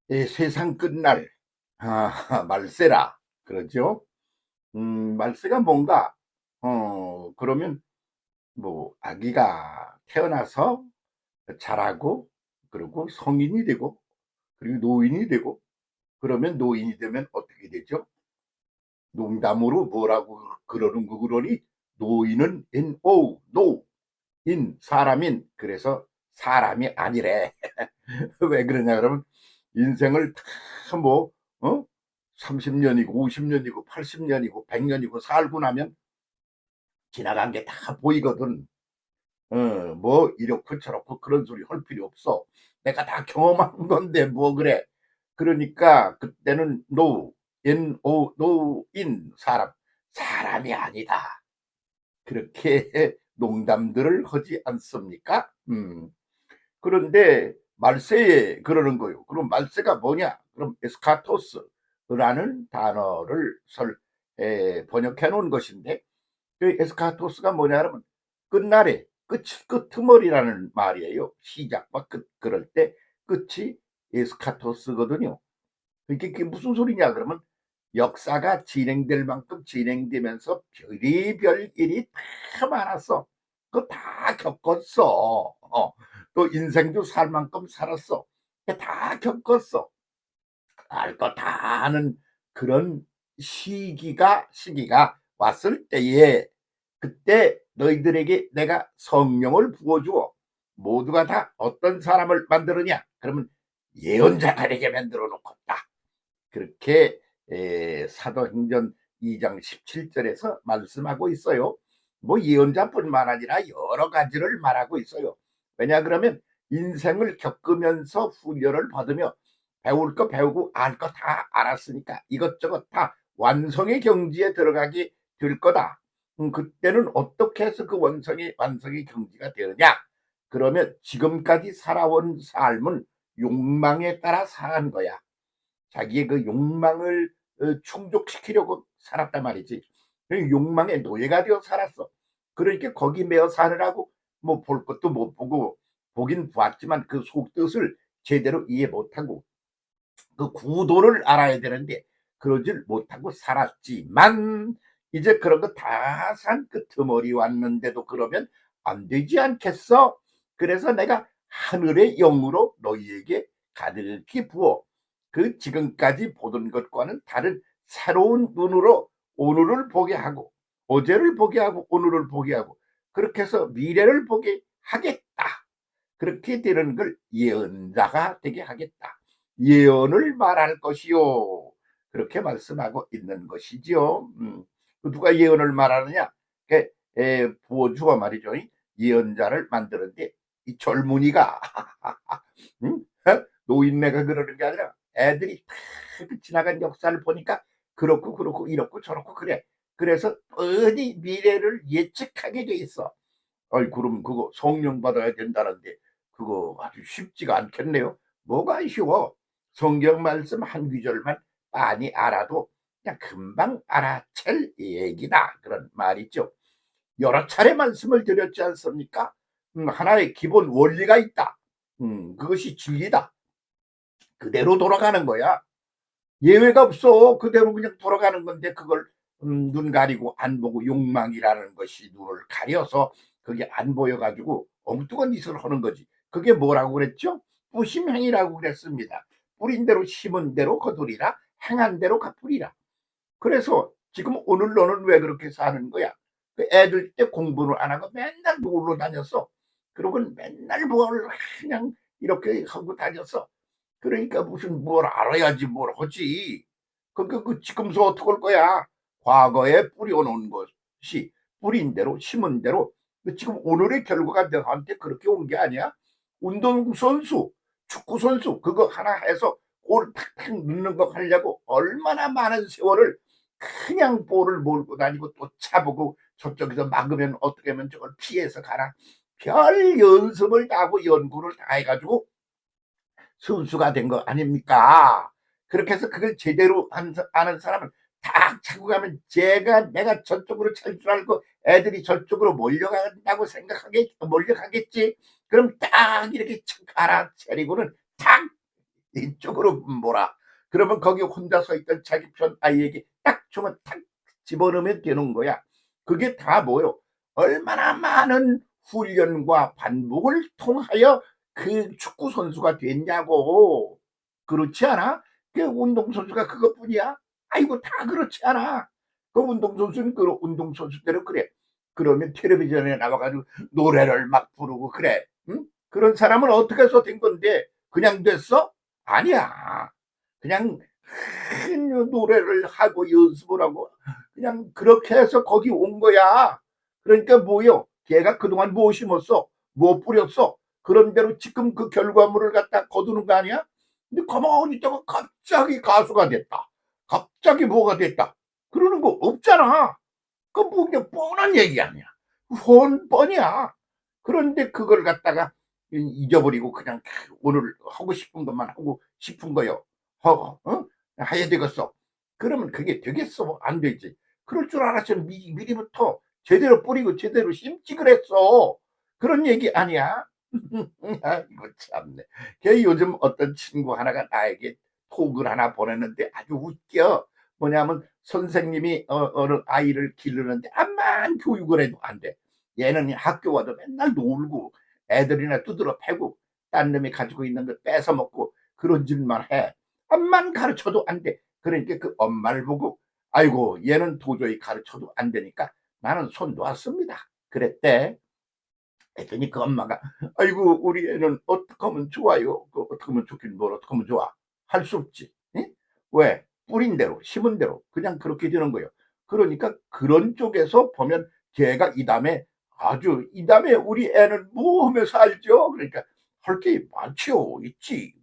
세상 끝날 말세라 그러죠. 말세가 뭔가 그러면 뭐 아기가 태어나서 자라고 그리고 성인이 되고 그리고 노인이 되고 그러면 노인이 되면 어떻게 되죠? 농담으로 뭐라고 그러는 거 그러니 노인은 노인 사람인 그래서 사람이 아니래. 왜 그러냐 그러면 인생을 다뭐 30년이고 50년이고 80년이고 100년이고 살고 나면 지나간 게 다 보이거든. 뭐 이렇고 저렇고 그런 소리 할 필요 없어. 내가 다 경험한 건데 뭐 그래. 그러니까 그때는 노인 사람이 아니다. 그렇게 농담들을 하지 않습니까? 그런데 말세에 그러는 거요. 그럼 말세가 뭐냐? 그럼 에스카토스라는 단어를 번역해 놓은 것인데 그 에스카토스가 뭐냐 하면 끝날에 끄트머리라는 말이에요. 시작과 끝 그럴 때 끝이 에스카토스거든요. 그게 무슨 소리냐 그러면 역사가 진행될 만큼 진행되면서 별의별 일이 다 많았어. 그거 다 겪었어. 또 인생도 살 만큼 살았어. 다 겪었어. 알 거 다 아는 그런 시기가 왔을 때에 그때 너희들에게 내가 성령을 부어주어 모두가 다 어떤 사람을 만들었냐? 그러면 예언자들에게 만들어 놓겠다. 그렇게 사도행전 2장 17절에서 말씀하고 있어요. 뭐 예언자뿐만 아니라 여러 가지를 말하고 있어요. 왜냐 그러면 인생을 겪으면서 훈련을 받으며 배울 거 배우고 알 거 다 알았으니까 이것저것 다 완성의 경지에 들어가게 될 거다. 그때는 어떻게 해서 그 완성의 경지가 되느냐? 그러면 지금까지 살아온 삶은 욕망에 따라 사는 거야. 자기의 그 욕망을 충족시키려고 살았단 말이지. 욕망의 노예가 되어 살았어. 그러니까 거기 매어 사느라고 뭐 볼 것도 못 보고 보긴 봤지만 그 속뜻을 제대로 이해 못하고 그 구도를 알아야 되는데 그러질 못하고 살았지만 이제 그런 거 다 산 끄트머리 왔는데도 그러면 안 되지 않겠어? 그래서 내가 하늘의 영으로 너희에게 가득히 부어 그 지금까지 보던 것과는 다른 새로운 눈으로 오늘을 보게 하고 어제를 보게 하고 오늘을 보게 하고 그렇게 해서 미래를 보게 하겠다. 그렇게 되는 걸 예언자가 되게 하겠다. 예언을 말할 것이요. 그렇게 말씀하고 있는 것이지요. 누가 예언을 말하느냐? 부어주가 말이죠. 예언자를 만드는데 이 젊은이가 응? 노인네가 그러는 게 아니라 애들이 다 지나간 역사를 보니까 그렇고 이렇고 저렇고 그래. 그래서 뻔히 미래를 예측하게 돼 있어. 아이 그럼 그거 성령 받아야 된다는데 그거 아주 쉽지가 않겠네요. 뭐가 쉬워? 성경 말씀 한 구절만 많이 알아도 그냥 금방 알아챌 얘기다. 그런 말이죠. 여러 차례 말씀을 드렸지 않습니까? 하나의 기본 원리가 있다. 그것이 진리다. 그대로 돌아가는 거야. 예외가 없어. 그대로 그냥 돌아가는 건데 그걸 눈 가리고 안 보고 욕망이라는 것이 눈을 가려서 그게 안 보여가지고 엉뚱한 짓을 하는 거지. 그게 뭐라고 그랬죠? 부심행이라고 그랬습니다. 뿌린 대로 심은 대로 거두리라 행한 대로 갚으리라. 그래서 지금 오늘 너는 왜 그렇게 사는 거야? 그 애들 때 공부를 안 하고 맨날 놀러 다녔어. 그러고 맨날 뭘 그냥 이렇게 하고 다녔어. 그러니까 무슨 뭘 알아야지 뭘 하지. 그 지금서 어떡할 거야. 과거에 뿌려놓은 것이 뿌린 대로 심은 대로 지금 오늘의 결과가 너한테 그렇게 온 게 아니야. 운동선수 축구선수 그거 하나 해서 골 탁탁 넣는 거 하려고 얼마나 많은 세월을 그냥 볼을 몰고 다니고 또 차보고 저쪽에서 막으면 어떻게 하면 저걸 피해서 가라. 별 연습을 다 하고 연구를 다 해가지고 선수가 된 거 아닙니까? 그렇게 해서 그걸 제대로 아는 사람은 딱 차고 가면 내가 저쪽으로 찰 줄 알고 애들이 저쪽으로 몰려간다고 몰려가겠지. 그럼 딱 이렇게 알아차리고는 탁 이쪽으로 몰아. 그러면 거기 혼자 서 있던 자기 편 아이에게 딱 주면 탁 집어넣으면 되는 거야. 그게 다 뭐요? 얼마나 많은 훈련과 반복을 통하여 그 축구 선수가 됐냐고. 그렇지 않아? 그 운동선수가 그것뿐이야? 아이고, 다 그렇지 않아. 그 운동선수는 그 운동선수대로 그래. 그러면 텔레비전에 나와가지고 노래를 막 부르고 그래. 응? 그런 사람은 어떻게 해서 된 건데 그냥 됐어? 아니야. 그냥 큰 노래를 하고 연습을 하고 그냥 그렇게 해서 거기 온 거야. 그러니까 뭐요? 걔가 그동안 뭐 심었어? 뭐 뿌렸어? 그런 대로 지금 그 결과물을 갖다 거두는 거 아니야? 근데 가만히 있다가 갑자기 가수가 됐다. 갑자기 뭐가 됐다. 그러는 거 없잖아. 그뭐 그냥 뻔한 얘기 아니야. 뻔뻔이야. 그런데 그걸 갖다가 잊어버리고 그냥 오늘 하고 싶은 것만 하고 싶은 거요. 어? 해야 되겠어. 그러면 그게 되겠어? 안 되지. 그럴 줄 알았으면 미리부터 제대로 뿌리고 제대로 심지 그랬어. 그런 얘기 아니야? 아이고 참네. 걔 요즘 어떤 친구 하나가 나에게 톡을 하나 보냈는데 아주 웃겨. 뭐냐면 선생님이 어느 아이를 기르는데 암만 교육을 해도 안 돼. 얘는 학교 와도 맨날 놀고 애들이나 두드러 패고 딴 놈이 가지고 있는 걸 뺏어 먹고 그런 짓만 해. 암만 가르쳐도 안 돼. 그러니까 그 엄마를 보고 아이고 얘는 도저히 가르쳐도 안 되니까 나는 손 놨습니다. 그랬대. 했더니 그 엄마가 아이고 우리 애는 어떻게 하면 좋아요? 그 어떻게 하면 좋긴 뭘 어떻게 하면 좋아? 할 수 없지. 응? 왜? 뿌린 대로 심은 대로 그냥 그렇게 되는 거예요. 그러니까 그런 쪽에서 보면 걔가 이 다음에 아주 이 다음에 우리 애는 뭐 하면서 알죠? 그러니까 할 게 많지요. 있지.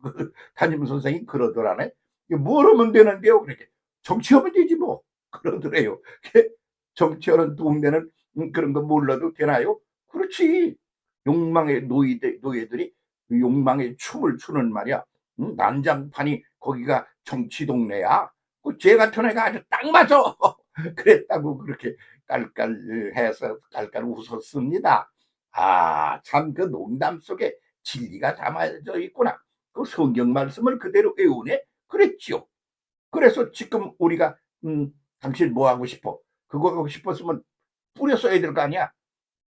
담임 선생이 그러더라네. 뭘 하면 되는데요? 그러니까 정치하면 되지 뭐. 그러더래요. 정치하는 동네는 그런 거 몰라도 되나요? 그렇지. 욕망의 노예들이 그 욕망의 춤을 추는 말이야. 응? 난장판이 거기가 정치 동네야. 그쟤 같은 애가 아주 딱 맞아. 그랬다고 그렇게 깔깔해서 깔깔 웃었습니다. 아, 참 그 농담 속에 진리가 담아져 있구나. 그 성경 말씀을 그대로 외우네. 그랬지요. 그래서 지금 우리가 당신 뭐 하고 싶어? 그거 하고 싶었으면 뿌려 써야 될 거 아니야.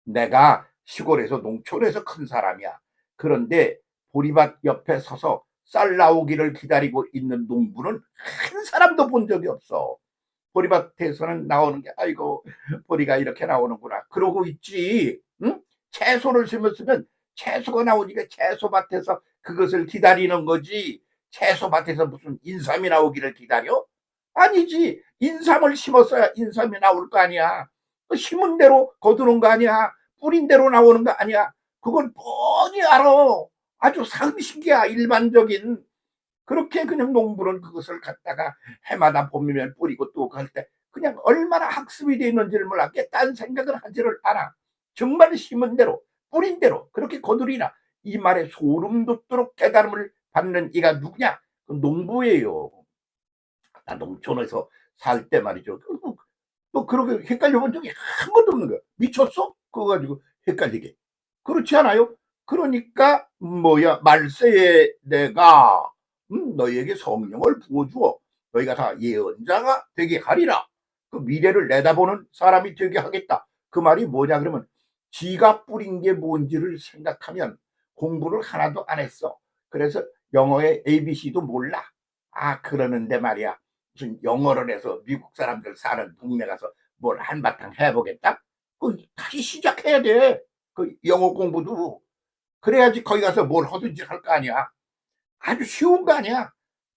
내가 시골에서 농촌에서 큰 사람이야. 그런데 보리밭 옆에 서서 쌀 나오기를 기다리고 있는 농부는 한 사람도 본 적이 없어. 보리밭에서는 나오는 게 아이고 보리가 이렇게 나오는구나 그러고 있지. 응? 채소를 심었으면 채소가 나오니까 채소밭에서 그것을 기다리는 거지. 채소밭에서 무슨 인삼이 나오기를 기다려? 아니지. 인삼을 심었어야 인삼이 나올 거 아니야. 심은 대로 거두는 거 아니야. 뿌린 대로 나오는 거 아니야. 그건 뻔히 알아. 아주 상식이야. 일반적인. 그렇게 그냥 농부는 그것을 갖다가 해마다 봄이면 뿌리고 또 갈 때 그냥 얼마나 학습이 되어 있는지를 몰라. 딴 생각을 하지를 않아. 정말 심은 대로 뿌린 대로 그렇게 거두리라. 이 말에 소름 돋도록 깨달음을 받는 이가 누구냐? 그 농부예요. 나 농촌에서 살 때 말이죠. 또 그렇게 헷갈려 본 적이 한 번도 없는 거야. 미쳤어? 그거 가지고 헷갈리게. 그렇지 않아요? 그러니까 뭐야 말세에 내가 너희에게 성령을 부어주어 너희가 다 예언자가 되게 하리라. 그 미래를 내다보는 사람이 되게 하겠다. 그 말이 뭐냐 그러면 지가 뿌린 게 뭔지를 생각하면 공부를 하나도 안 했어. 그래서 영어의 ABC도 몰라. 아 그러는데 말이야. 무슨 영어를 해서 미국 사람들 사는 동네 가서 뭘 한바탕 해보겠다? 그 다시 시작해야 돼. 그 영어 공부도. 그래야지 거기 가서 뭘 하든지 할 거 아니야. 아주 쉬운 거 아니야.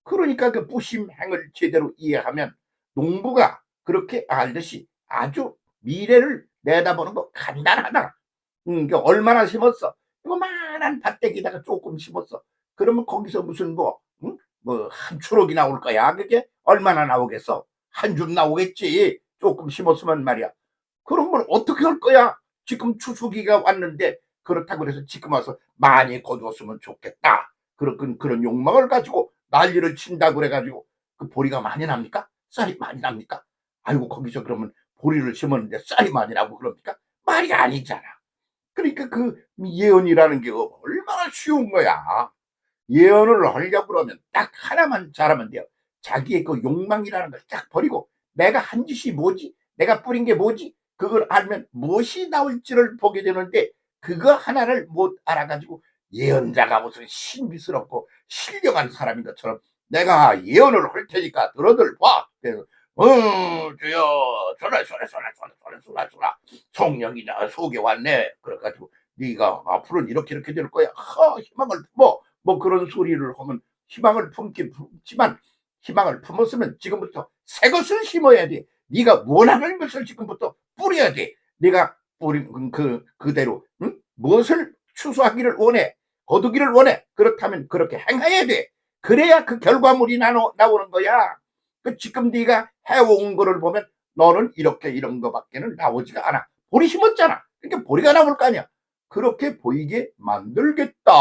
그러니까 그 부심행을 제대로 이해하면 농부가 그렇게 알듯이 아주 미래를 내다보는 거 간단하다. 그 얼마나 심었어? 요만한 밭대기다가 조금 심었어. 그러면 거기서 무슨 뭐, 응? 뭐한 추럭이 나올 거야. 그게 얼마나 나오겠어? 한 줌 나오겠지. 조금 심었으면 말이야. 그런 걸 어떻게 할 거야? 지금 추수기가 왔는데 그렇다고 해서 지금 와서 많이 거두었으면 좋겠다. 그런 욕망을 가지고 난리를 친다고 그래가지고 그 보리가 많이 납니까? 쌀이 많이 납니까? 아이고 거기서 그러면 보리를 심었는데 쌀이 많이 나고 그럽니까? 말이 아니잖아. 그러니까 그 예언이라는 게 얼마나 쉬운 거야. 예언을 하려고 그러면 딱 하나만 잘하면 돼요. 자기의 그 욕망이라는 걸 딱 버리고 내가 한 짓이 뭐지? 내가 뿌린 게 뭐지? 그걸 알면 무엇이 나올지를 보게 되는데 그거 하나를 못 알아가지고 예언자가 무슨 신비스럽고 신령한 사람인 것처럼 내가 예언을 할 테니까 들어들 봐. 그래서 주여 소라 성령이 나 속에 왔네. 그래가지고 네가 앞으로는 이렇게 될 거야. 희망을 품어. 뭐 그런 소리를 하면 희망을 품긴 품지만 희망을 품었으면 지금부터 새 것을 심어야 돼. 네가 원하는 것을 지금부터 뿌려야 돼. 네가 뿌린 그대로 무엇을 추수하기를 원해, 거두기를 원해. 그렇다면 그렇게 행해야 돼. 그래야 그 결과물이 나오는 거야. 그 지금 네가 해온 거를 보면 너는 이런 거밖에는 나오지가 않아. 보리 심었잖아. 그러니까 보리가 나올 거 아니야. 그렇게 보이게 만들겠다.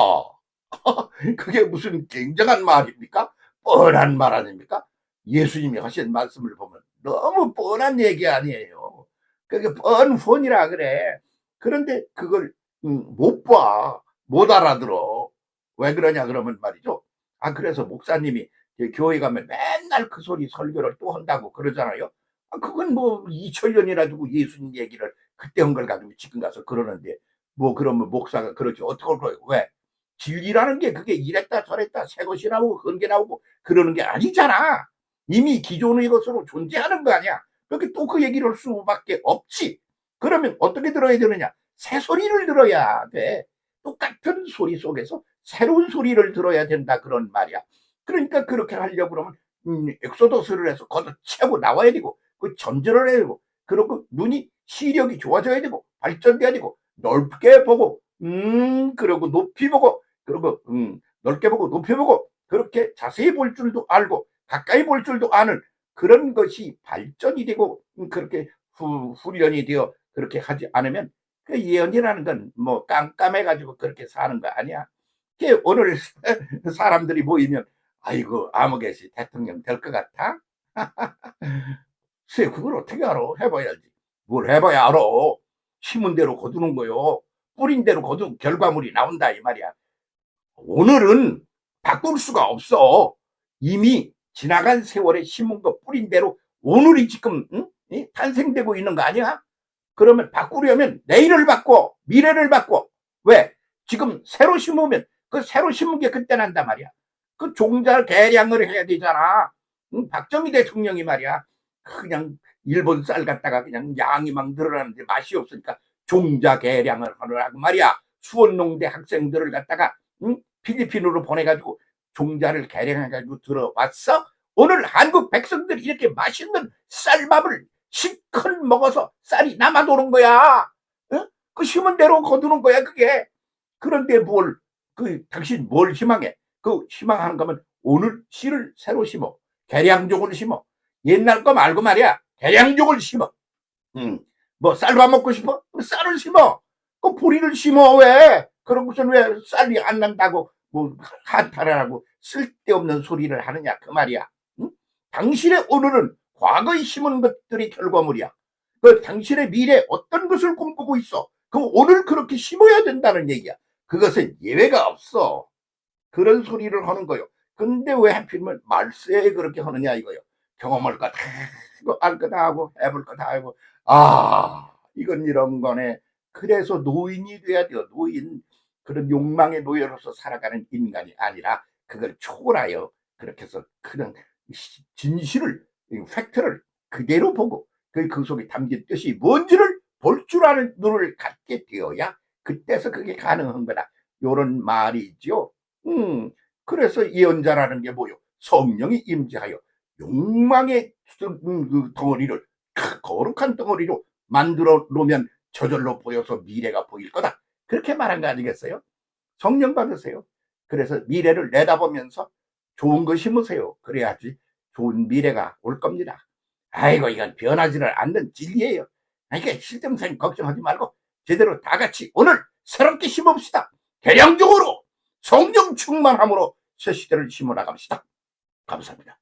그게 무슨 굉장한 말입니까? 뻔한 말 아닙니까? 예수님이 하신 말씀을 보면 너무 뻔한 얘기 아니에요. 그게 뻔뻔이라 그래. 그런데 그걸 못 봐. 못 알아들어. 왜 그러냐 그러면 말이죠. 그래서 목사님이 교회 가면 맨날 그 소리 설교를 또 한다고 그러잖아요. 그건 뭐 2000년이나 두고 예수님 얘기를 그때 한 걸 가지고 지금 가서 그러는데 뭐 그러면 목사가 그러지 어떻게 할 거예요? 왜? 진리라는 게 그게 이랬다 저랬다 새 것이 나오고 헌게 나오고 그러는 게 아니잖아. 이미 기존의 것으로 존재하는 거 아니야. 그렇게 또 그 얘기를 할 수밖에 없지. 그러면 어떻게 들어야 되느냐? 새 소리를 들어야 돼. 똑같은 소리 속에서 새로운 소리를 들어야 된다 그런 말이야. 그러니까 그렇게 하려고 그러면 엑소더스를 해서 걷어채고 나와야 되고 그 전전을 해야 되고 그리고 눈이 시력이 좋아져야 되고 발전돼야 되고 넓게 보고 그리고 높이 보고 그리고 넓게 보고 높이 보고 그렇게 자세히 볼 줄도 알고 가까이 볼 줄도 아는 그런 것이 발전이 되고 그렇게 훈련이 되어 그렇게 하지 않으면 그 예언이라는 건 뭐 깜깜해 가지고 그렇게 사는 거 아니야. 오늘 사람들이 모이면 아이고 아무개시 대통령 될 것 같아? 글쎄 그걸 어떻게 알아? 해봐야지. 뭘 해봐야 알아. 심은 대로 거두는 거요. 뿌린 대로 거둔 결과물이 나온다 이 말이야. 오늘은 바꿀 수가 없어. 이미 지나간 세월에 심은 거 뿌린 대로 오늘이 지금 탄생되고 있는 거 아니야? 그러면 바꾸려면 내일을 바꿔 미래를 바꿔. 왜? 지금 새로 심으면 그 새로 심은 게 그때 난단 말이야. 그 종자 개량을 해야 되잖아. 박정희 대통령이 말이야. 그냥 일본 쌀 갖다가 그냥 양이 막 늘어나는데 맛이 없으니까 종자 개량을 하느라고 말이야. 수원농대 학생들을 갖다가 필리핀으로 보내가지고 종자를 개량해가지고 들어왔어. 오늘 한국 백성들이 이렇게 맛있는 쌀밥을 실컷 먹어서 쌀이 남아도는 거야. 어? 그 심은 대로 거두는 거야 그게. 그런데 당신 뭘 희망해? 그 희망하는 거면 오늘 씨를 새로 심어. 개량종을 심어. 옛날 거 말고 말이야. 개량종을 심어. 뭐 쌀밥 먹고 싶어? 쌀을 심어. 그 보리를 심어 왜? 그런 것은 왜 쌀이 안 난다고 뭐 한탄을 하고 쓸데없는 소리를 하느냐 그 말이야. 당신의 오늘은 과거에 심은 것들이 결과물이야. 그 당신의 미래 어떤 것을 꿈꾸고 있어? 그럼 오늘 그렇게 심어야 된다는 얘기야. 그것은 예외가 없어. 그런 소리를 하는 거요. 근데 왜 하필이면 말세에 그렇게 하느냐 이거요. 경험할 거 다 하고 알 거 다 하고 해볼 거 다 하고 이건 이런 거네. 그래서 노인이 돼야 돼요. 노인. 그런 욕망의 노예로서 살아가는 인간이 아니라 그걸 초월하여 그렇게 해서 그런 진실을 팩트를 그대로 보고 그 속에 담긴 뜻이 뭔지를 볼 줄 아는 눈을 갖게 되어야 그때서 그게 가능한 거다. 요런 말이죠. 그래서 예언자라는 게 뭐요? 성령이 임재하여 욕망의 그 덩어리를 거룩한 덩어리로 만들어 놓으면 저절로 보여서 미래가 보일 거다. 그렇게 말한 거 아니겠어요? 성령 받으세요. 그래서 미래를 내다보면서 좋은 거 심으세요. 그래야지 좋은 미래가 올 겁니다. 아이고 이건 변하지를 않는 진리예요. 그러니까 실tem생 걱정하지 말고 제대로 다 같이 오늘 새롭게 심읍시다. 개량적으로 성령 충만함으로 새 시대를 심어 나갑시다. 감사합니다.